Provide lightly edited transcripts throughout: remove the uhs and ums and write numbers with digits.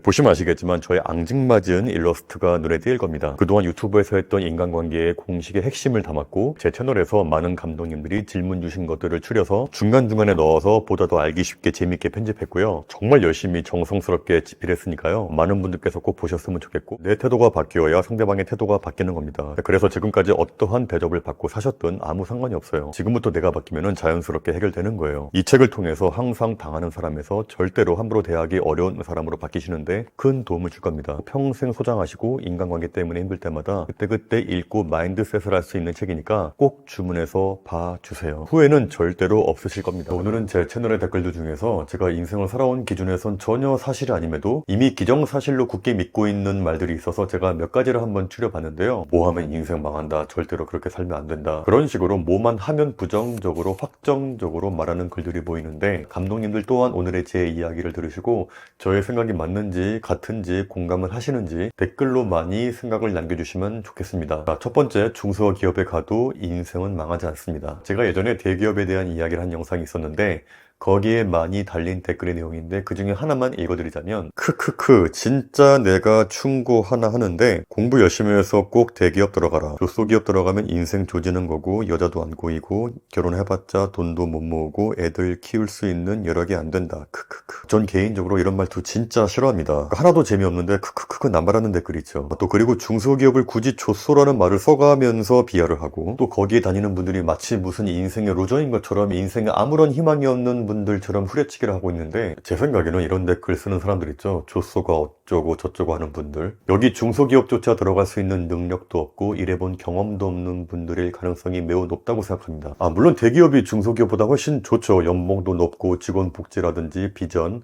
보시면 아시겠지만 저의 앙증맞은 일러스트가 눈에 띄일 겁니다. 그동안 유튜브에서 했던 인간관계의 공식의 핵심을 담았고 제 채널에서 많은 감독님들이 질문 주신 것들을 추려서 중간중간에 넣어서 보다 더 알기 쉽게 재밌게 편집했고요. 정말 열심히 정성스럽게 집필했으니까요. 많은 분들께서 꼭 보셨으면 좋겠고 내 태도가 바뀌어야 상대방의 태도가 바뀌는 겁니다. 그래서 지금까지 어떠한 대접을 받고 사셨든 아무 상관이 없어요. 지금부터 내가 바뀌면 자연스럽게 해결되는 거예요. 이 책을 통해서 항상 당하는 사람에서 절대로 함부로 대하기 어려운 사람으로 바뀌시는데 큰 도움을 줄 겁니다. 평생 소장하시고 인간관계 때문에 힘들 때마다 그때그때 읽고 마인드셋을 할 수 있는 책이니까 꼭 주문해서 봐주세요. 후회는 절대로 없으실 겁니다. 오늘은 제 채널의 댓글들 중에서 제가 인생을 살아온 기준에선 전혀 사실이 아님에도 이미 기정사실로 굳게 믿고 있는 말들이 있어서 제가 몇 가지를 한번 추려봤는데요. 뭐 하면 인생 망한다, 절대로 그렇게 살면 안 된다, 그런 식으로 뭐만 하면 부정적으로 확정적으로 말하는 글들이 보이는데, 감독님들 또한 오늘의 제 이야기를 들으시고 저의 생각이 맞는지 같은지 공감을 하시는지 댓글로 많이 생각을 남겨주시면 좋겠습니다. 자, 첫 번째, 중소기업에 가도 인생은 망하지 않습니다. 제가 예전에 대기업에 대한 이야기를 한 영상이 있었는데 거기에 많이 달린 댓글의 내용인데 그 중에 하나만 읽어드리자면, 크크크 진짜 내가 충고 하나 하는데 공부 열심히 해서 꼭 대기업 들어가라. 조소기업 들어가면 인생 조지는 거고 여자도 안 꼬이고 결혼해봤자 돈도 못 모으고 애들 키울 수 있는 여력이 안 된다. 크크크. 전 개인적으로 이런 말투 진짜 싫어합니다. 하나도 재미없는데 크크크크 남발하는 댓글 있죠. 또 그리고 중소기업을 굳이 조소라는 말을 써가면서 비하를 하고, 또 거기에 다니는 분들이 마치 무슨 인생의 로저인 것처럼 인생에 아무런 희망이 없는 분들처럼 후려치기를 하고 있는데, 제 생각에는 이런 댓글 쓰는 사람들 있죠. 조소가 어쩌고 저쩌고 하는 분들, 여기 중소기업조차 들어갈 수 있는 능력도 없고 일해본 경험도 없는 분들일 가능성이 매우 높다고 생각합니다. 물론 대기업이 중소기업보다 훨씬 좋죠. 연봉도 높고 직원 복지라든지 비전,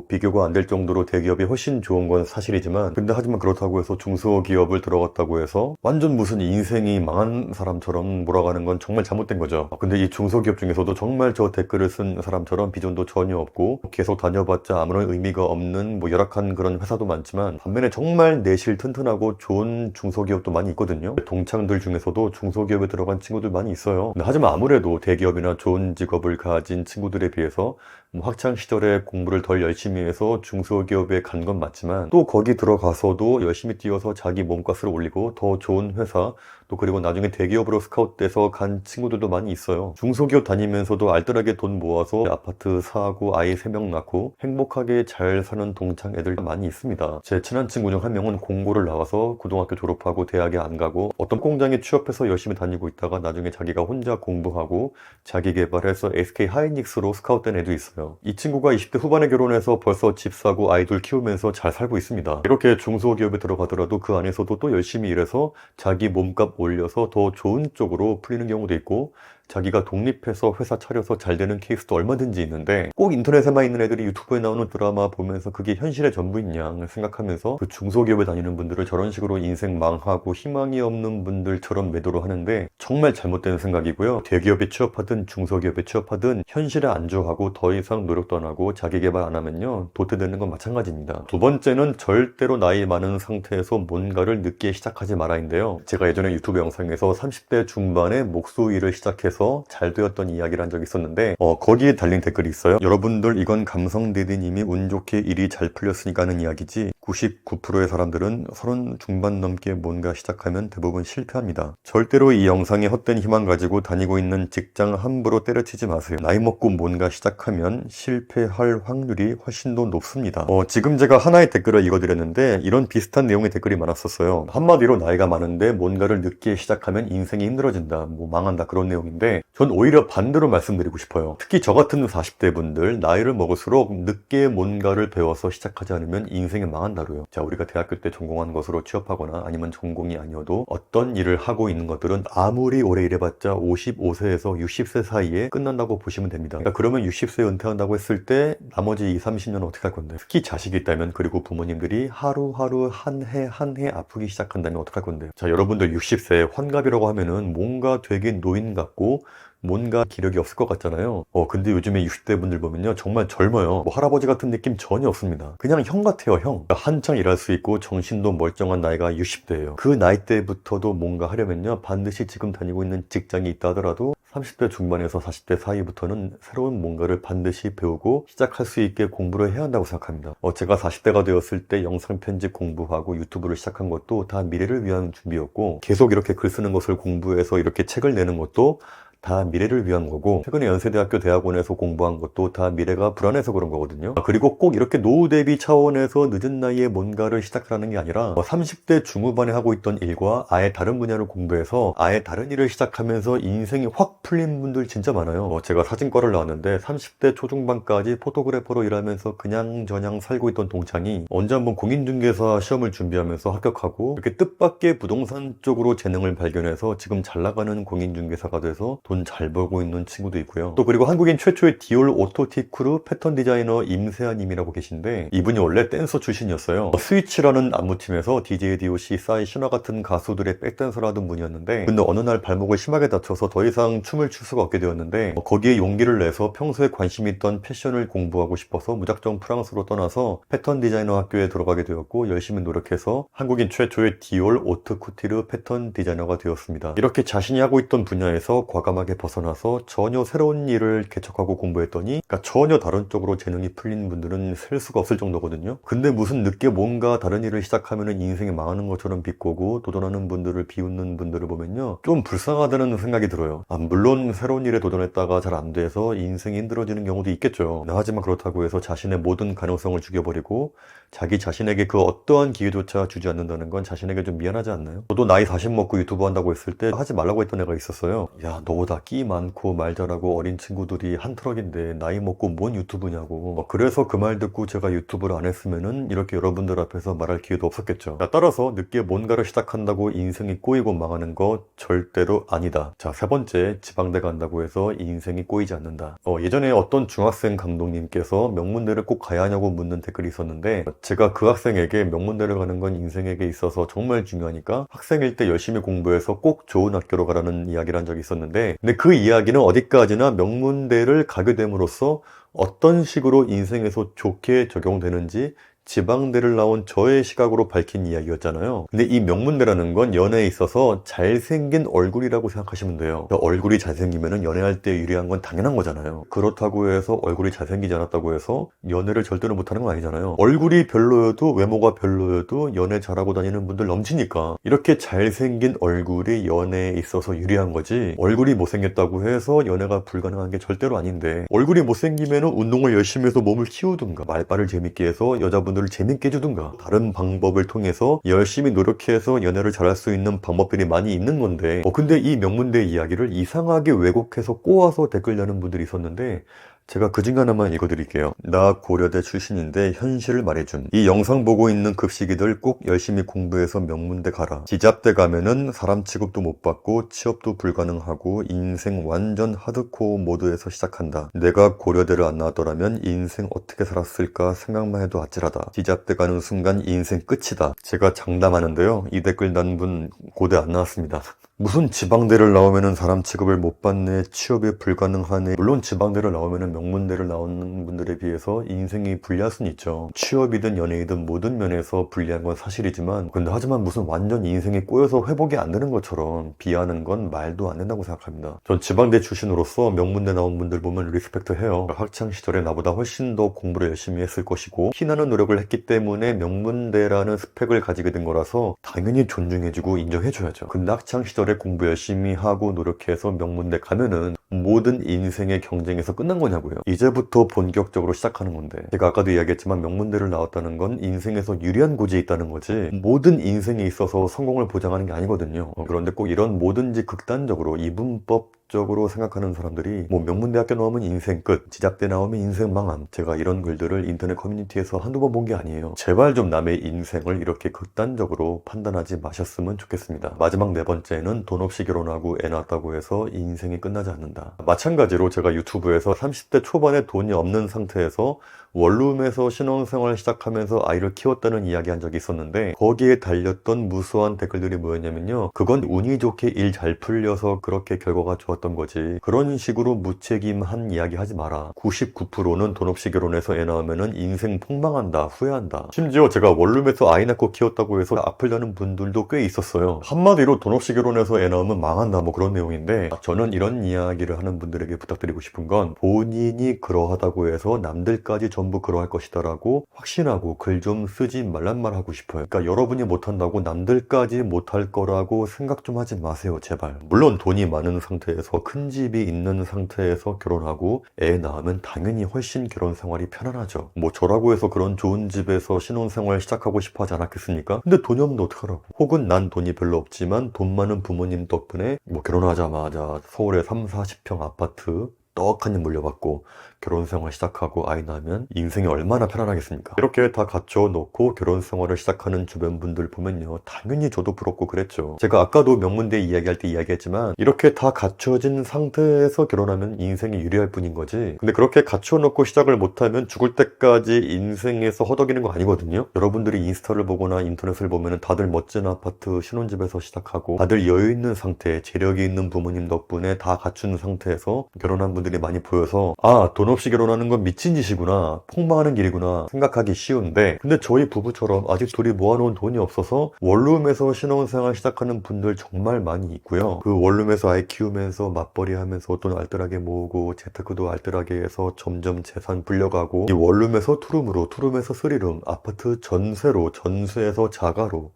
비교가 안 될 정도로 대기업이 훨씬 좋은 건 사실이지만, 근데 하지만 그렇다고 해서 중소기업을 들어갔다고 해서 완전 무슨 인생이 망한 사람처럼 몰아가는 건 정말 잘못된 거죠. 근데 이 중소기업 중에서도 정말 저 댓글을 쓴 사람처럼 비전도 전혀 없고 계속 다녀봤자 아무런 의미가 없는 열악한 그런 회사도 많지만, 반면에 정말 내실 튼튼하고 좋은 중소기업도 많이 있거든요. 동창들 중에서도 중소기업에 들어간 친구들 많이 있어요. 근데 하지만 아무래도 대기업이나 좋은 직업을 가진 친구들에 비해서 학창 시절에 공부를 덜 열심히 해서 중소기업에 간 건 맞지만, 또 거기 들어가서도 열심히 뛰어서 자기 몸값을 올리고 더 좋은 회사, 또 그리고 나중에 대기업으로 스카웃돼서 간 친구들도 많이 있어요. 중소기업 다니면서도 알뜰하게 돈 모아서 아파트 사고 아이 3명 낳고 행복하게 잘 사는 동창 애들 많이 있습니다. 제 친한 친구 중 한 명은 공고를 나와서 고등학교 졸업하고 대학에 안 가고 어떤 공장에 취업해서 열심히 다니고 있다가 나중에 자기가 혼자 공부하고 자기 개발해서 SK 하이닉스로 스카웃된 애도 있어요. 이 친구가 20대 후반에 결혼해서 벌써 집 사고 아이들 키우면서 잘 살고 있습니다. 이렇게 중소기업에 들어가더라도 그 안에서도 또 열심히 일해서 자기 몸값 올려서 더 좋은 쪽으로 풀리는 경우도 있고, 자기가 독립해서 회사 차려서 잘 되는 케이스도 얼마든지 있는데, 꼭 인터넷에만 있는 애들이 유튜브에 나오는 드라마 보면서 그게 현실의 전부인 양 생각하면서 그 중소기업에 다니는 분들을 저런 식으로 인생 망하고 희망이 없는 분들처럼 매도를 하는데 정말 잘못된 생각이고요. 대기업에 취업하든 중소기업에 취업하든 현실에 안주하고 더 이상 노력도 안 하고 자기 개발 안 하면요 도태되는 건 마찬가지입니다. 두 번째는 절대로 나이 많은 상태에서 뭔가를 늦게 시작하지 마라인데요. 제가 예전에 유튜브 영상에서 30대 중반에 목수 일을 시작해서 잘 되었던 이야기를 한 적이 있었는데, 거기에 달린 댓글이 있어요. 여러분들 이건 감성디디님이 운 좋게 일이 잘 풀렸으니까 하는 이야기지 99%의 사람들은 30 중반 넘게 뭔가 시작하면 대부분 실패합니다. 절대로 이 영상에 헛된 희망 가지고 다니고 있는 직장 함부로 때려치지 마세요. 나이 먹고 뭔가 시작하면 실패할 확률이 훨씬 더 높습니다. 지금 제가 하나의 댓글을 읽어드렸는데 이런 비슷한 내용의 댓글이 많았었어요. 한마디로 나이가 많은데 뭔가를 늦게 시작하면 인생이 힘들어진다, 망한다, 그런 내용인데, 전 오히려 반대로 말씀드리고 싶어요. 특히 저 같은 40대 분들, 나이를 먹을수록 늦게 뭔가를 배워서 시작하지 않으면 인생이 망한다로요. 자, 우리가 대학교 때 전공한 것으로 취업하거나 아니면 전공이 아니어도 어떤 일을 하고 있는 것들은 아무리 오래 일해봤자 55세에서 60세 사이에 끝난다고 보시면 됩니다. 그러면 60세 은퇴한다고 했을 때 나머지 20, 30년은 어떻게 할 건데? 특히 자식이 있다면, 그리고 부모님들이 하루하루 한 해 한 해 아프기 시작한다면 어떡할 건데요? 자, 여러분들 60세 환갑이라고 하면은 뭔가 되게 노인 같고 뭔가 기력이 없을 것 같잖아요. 근데 요즘에 60대 분들 보면요 정말 젊어요. 할아버지 같은 느낌 전혀 없습니다. 그냥 형 같아요, 형. 한창 일할 수 있고 정신도 멀쩡한 나이가 60대예요. 그 나이 때부터도 뭔가 하려면요 반드시 지금 다니고 있는 직장이 있다 하더라도 30대 중반에서 40대 사이부터는 새로운 뭔가를 반드시 배우고 시작할 수 있게 공부를 해야 한다고 생각합니다. 제가 40대가 되었을 때 영상 편집 공부하고 유튜브를 시작한 것도 다 미래를 위한 준비였고, 계속 이렇게 글 쓰는 것을 공부해서 이렇게 책을 내는 것도 다 미래를 위한 거고, 최근에 연세대학교 대학원에서 공부한 것도 다 미래가 불안해서 그런 거거든요. 그리고 꼭 이렇게 노후 대비 차원에서 늦은 나이에 뭔가를 시작하는 게 아니라 30대 중후반에 하고 있던 일과 아예 다른 분야를 공부해서 아예 다른 일을 시작하면서 인생이 확 풀린 분들 진짜 많아요. 제가 사진과를 나왔는데 30대 초중반까지 포토그래퍼로 일하면서 그냥저냥 살고 있던 동창이 언제 한번 공인중개사 시험을 준비하면서 합격하고, 이렇게 뜻밖의 부동산 쪽으로 재능을 발견해서 지금 잘 나가는 공인중개사가 돼서 돈 잘 벌고 있는 친구도 있고요. 또 그리고 한국인 최초의 디올 오토티크루 패턴 디자이너 임세아님이라고 계신데, 이분이 원래 댄서 출신이었어요. 스위치라는 안무팀에서 DJ DOC, 싸이, 신화 같은 가수들의 백댄서를 하던 분이었는데, 근데 어느 날 발목을 심하게 다쳐서 더 이상 춤을 출 수가 없게 되었는데, 거기에 용기를 내서 평소에 관심 있던 패션을 공부하고 싶어서 무작정 프랑스로 떠나서 패턴 디자이너 학교에 들어가게 되었고, 열심히 노력해서 한국인 최초의 디올 오트쿠티르 패턴 디자이너가 되었습니다. 이렇게 자신이 하고 있던 분야에서 과감하게 벗어나서 전혀 새로운 일을 개척하고 공부했더니, 그러니까 전혀 다른 쪽으로 재능이 풀린 분들은 셀 수가 없을 정도거든요. 근데 무슨 늦게 뭔가 다른 일을 시작하면 인생이 망하는 것처럼 비꼬고 도전하는 분들을 비웃는 분들을 보면요, 좀 불쌍하다는 생각이 들어요. 물론 새로운 일에 도전했다가 잘 안 돼서 인생이 힘들어지는 경우도 있겠죠. 하지만 그렇다고 해서 자신의 모든 가능성을 죽여버리고 자기 자신에게 그 어떠한 기회조차 주지 않는다는 건 자신에게 좀 미안하지 않나요? 저도 나이 40 먹고 유튜브 한다고 했을 때 하지 말라고 했던 애가 있었어요. 야, 너보다 끼 많고 말 잘하고 어린 친구들이 한 트럭인데 나이 먹고 뭔 유튜브냐고. 그래서 그 말 듣고 제가 유튜브를 안 했으면은 이렇게 여러분들 앞에서 말할 기회도 없었겠죠. 따라서 늦게 뭔가를 시작한다고 인생이 꼬이고 망하는 거 절대로 아니다. 자, 세 번째, 지방대 간다고 해서 인생이 꼬이지 않는다. 예전에 어떤 중학생 감독님께서 명문대를 꼭 가야 하냐고 묻는 댓글이 있었는데, 제가 그 학생에게 명문대를 가는 건 인생에게 있어서 정말 중요하니까 학생일 때 열심히 공부해서 꼭 좋은 학교로 가라는 이야기를 한 적이 있었는데, 근데 그 이야기는 어디까지나 명문대를 가게 됨으로써 어떤 식으로 인생에서 좋게 적용되는지 지방대를 나온 저의 시각으로 밝힌 이야기였잖아요. 근데 이 명문대라는 건 연애에 있어서 잘생긴 얼굴이라고 생각하시면 돼요. 얼굴이 잘생기면 연애할 때 유리한 건 당연한 거잖아요. 그렇다고 해서 얼굴이 잘생기지 않았다고 해서 연애를 절대로 못하는 건 아니잖아요. 얼굴이 별로여도, 외모가 별로여도 연애 잘하고 다니는 분들 넘치니까, 이렇게 잘생긴 얼굴이 연애에 있어서 유리한 거지, 얼굴이 못생겼다고 해서 연애가 불가능한 게 절대로 아닌데, 얼굴이 못생기면 운동을 열심히 해서 몸을 키우든가, 말빨을 재밌게 해서 여자분들을 재밌게 해주든가, 다른 방법을 통해서 열심히 노력해서 연애를 잘할 수 있는 방법들이 많이 있는 건데, 근데 이 명문대 이야기를 이상하게 왜곡해서 꼬아서 댓글 다는 분들이 있었는데, 제가 그중 하나만 읽어드릴게요. 나 고려대 출신인데 현실을 말해준. 이 영상 보고 있는 급식이들 꼭 열심히 공부해서 명문대 가라. 지잡대 가면은 사람 취급도 못 받고 취업도 불가능하고 인생 완전 하드코어 모드에서 시작한다. 내가 고려대를 안 나왔더라면 인생 어떻게 살았을까 생각만 해도 아찔하다. 지잡대 가는 순간 인생 끝이다. 제가 장담하는데요, 이 댓글 단 분 고대 안 나왔습니다. 무슨 지방대를 나오면은 사람 취급을 못 받네, 취업이 불가능하네. 물론 지방대를 나오면은 명문대를 나오는 분들에 비해서 인생이 불리할 수는 있죠. 취업이든 연애이든 모든 면에서 불리한 건 사실이지만, 근데 하지만 무슨 완전 인생이 꼬여서 회복이 안 되는 것처럼 비하하는 건 말도 안 된다고 생각합니다. 전 지방대 출신으로서 명문대 나온 분들 보면 리스펙트 해요. 학창시절에 나보다 훨씬 더 공부를 열심히 했을 것이고 피나는 노력을 했기 때문에 명문대라는 스펙을 가지게 된 거라서 당연히 존중해주고 인정해줘야죠. 근데 학창시절에 공부 열심히 하고 노력해서 명문대 가면은 모든 인생의 경쟁에서 끝난 거냐고요. 이제부터 본격적으로 시작하는 건데, 제가 아까도 이야기했지만 명문대를 나왔다는 건 인생에서 유리한 고지에 있다는 거지 모든 인생에 있어서 성공을 보장하는 게 아니거든요. 그런데 꼭 이런 뭐든지 극단적으로 이분법적으로 생각하는 사람들이 뭐 명문대학교 나오면 인생 끝, 지잡대 나오면 인생 망함, 제가 이런 글들을 인터넷 커뮤니티에서 한두 번 본 게 아니에요. 제발 좀 남의 인생을 이렇게 극단적으로 판단하지 마셨으면 좋겠습니다. 마지막 네 번째는 돈 없이 결혼하고 애 낳았다고 해서 인생이 끝나지 않는다. 마찬가지로 제가 유튜브에서 30대 초반에 돈이 없는 상태에서 원룸에서 신혼생활 시작하면서 아이를 키웠다는 이야기 한 적이 있었는데, 거기에 달렸던 무수한 댓글들이 뭐였냐면요, 그건 운이 좋게 일 잘 풀려서 그렇게 결과가 좋았다 있었던 거지. 그런 식으로 무책임한 이야기 하지 마라. 99%는 돈 없이 결혼해서 애 낳으면은 인생 폭망한다, 후회한다. 심지어 제가 원룸에서 아이 낳고 키웠다고 해서 아플다는 분들도 꽤 있었어요. 한마디로 돈 없이 결혼해서 애 낳으면 망한다, 뭐 그런 내용인데, 저는 이런 이야기를 하는 분들에게 부탁드리고 싶은 건 본인이 그러하다고 해서 남들까지 전부 그러할 것이다 라고 확신하고 글 좀 쓰지 말란 말 하고 싶어요. 그러니까 여러분이 못한다고 남들까지 못할 거라고 생각 좀 하지 마세요, 제발. 물론 돈이 많은 상태에서, 큰 집이 있는 상태에서 결혼하고 애 낳으면 당연히 훨씬 결혼 생활이 편안하죠. 뭐 저라고 해서 그런 좋은 집에서 신혼생활 시작하고 싶어 하지 않았겠습니까? 근데 돈이 없는데 어떡하라고. 혹은 난 돈이 별로 없지만 돈 많은 부모님 덕분에 뭐 결혼하자마자 서울에 3, 40평 아파트 떡하니 물려받고 결혼생활 시작하고 아이 낳으면 인생이 얼마나 편안하겠습니까? 이렇게 다 갖춰놓고 결혼생활을 시작하는 주변 분들 보면요, 당연히 저도 부럽고 그랬죠. 제가 아까도 명문대 이야기할 때 이야기했지만 이렇게 다 갖춰진 상태에서 결혼하면 인생이 유리할 뿐인 거지. 근데 그렇게 갖춰놓고 시작을 못하면 죽을 때까지 인생에서 허덕이는 거 아니거든요. 여러분들이 인스타를 보거나 인터넷을 보면 다들 멋진 아파트 신혼집에서 시작하고 다들 여유 있는 상태, 재력이 있는 부모님 덕분에 다 갖춘 상태에서 결혼한 분들이 많이 보여서 돈 없이 결혼하는 건 미친 짓이구나, 폭망하는 길이구나 생각하기 쉬운데, 근데 저희 부부처럼 아직 둘이 모아놓은 돈이 없어서 원룸에서 신혼생활 시작하는 분들 정말 많이 있고요. 그 원룸에서 아이 키우면서 맞벌이 하면서 돈 알뜰하게 모으고 재테크도 알뜰하게 해서 점점 재산 불려가고, 이 원룸에서 투룸으로, 투룸에서 쓰리룸, 아파트 전세로, 전세에서 자가로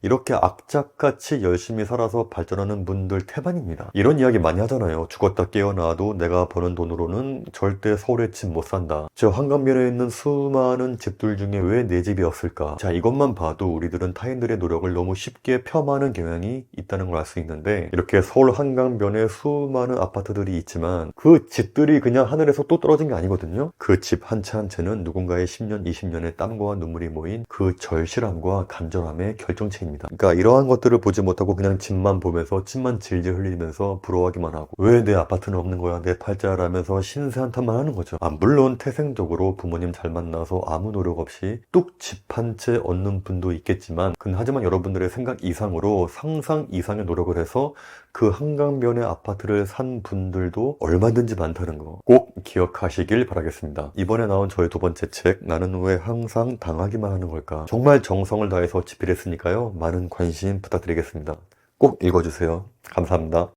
이렇게 악착같이 열심히 살아서 발전하는 분들 태반입니다. 이런 이야기 많이 하잖아요. 죽었다 깨어나도 내가 버는 돈으로는 절대 서울에 집 못 산다. 저 한강변에 있는 수많은 집들 중에 왜 내 집이 없을까? 자, 이것만 봐도 우리들은 타인들의 노력을 너무 쉽게 폄하하는 경향이 있다는 걸 알 수 있는데, 이렇게 서울 한강변에 수많은 아파트들이 있지만 그 집들이 그냥 하늘에서 또 떨어진 게 아니거든요. 그 집 한 채 한 채는 누군가의 10년, 20년의 땀과 눈물이 모인 그 절실함과 간절함의 결정체입니다. 그러니까 이러한 것들을 보지 못하고 그냥 집만 보면서 침만 질질 흘리면서 부러워하기만 하고, 왜 내 아파트는 없는 거야, 내 팔자라면서 신세 한탄만 하는 거죠. 물론 태생적으로 부모님 잘 만나서 아무 노력 없이 뚝 집 한 채 얻는 분도 있겠지만, 하지만 여러분들의 생각 이상으로 상상 이상의 노력을 해서 그 한강변의 아파트를 산 분들도 얼마든지 많다는 거 꼭 기억하시길 바라겠습니다. 이번에 나온 저의 두 번째 책, 나는 왜 항상 당하기만 하는 걸까, 정말 정성을 다해서 집필했으니까요, 많은 관심 부탁드리겠습니다. 꼭 읽어주세요. 감사합니다.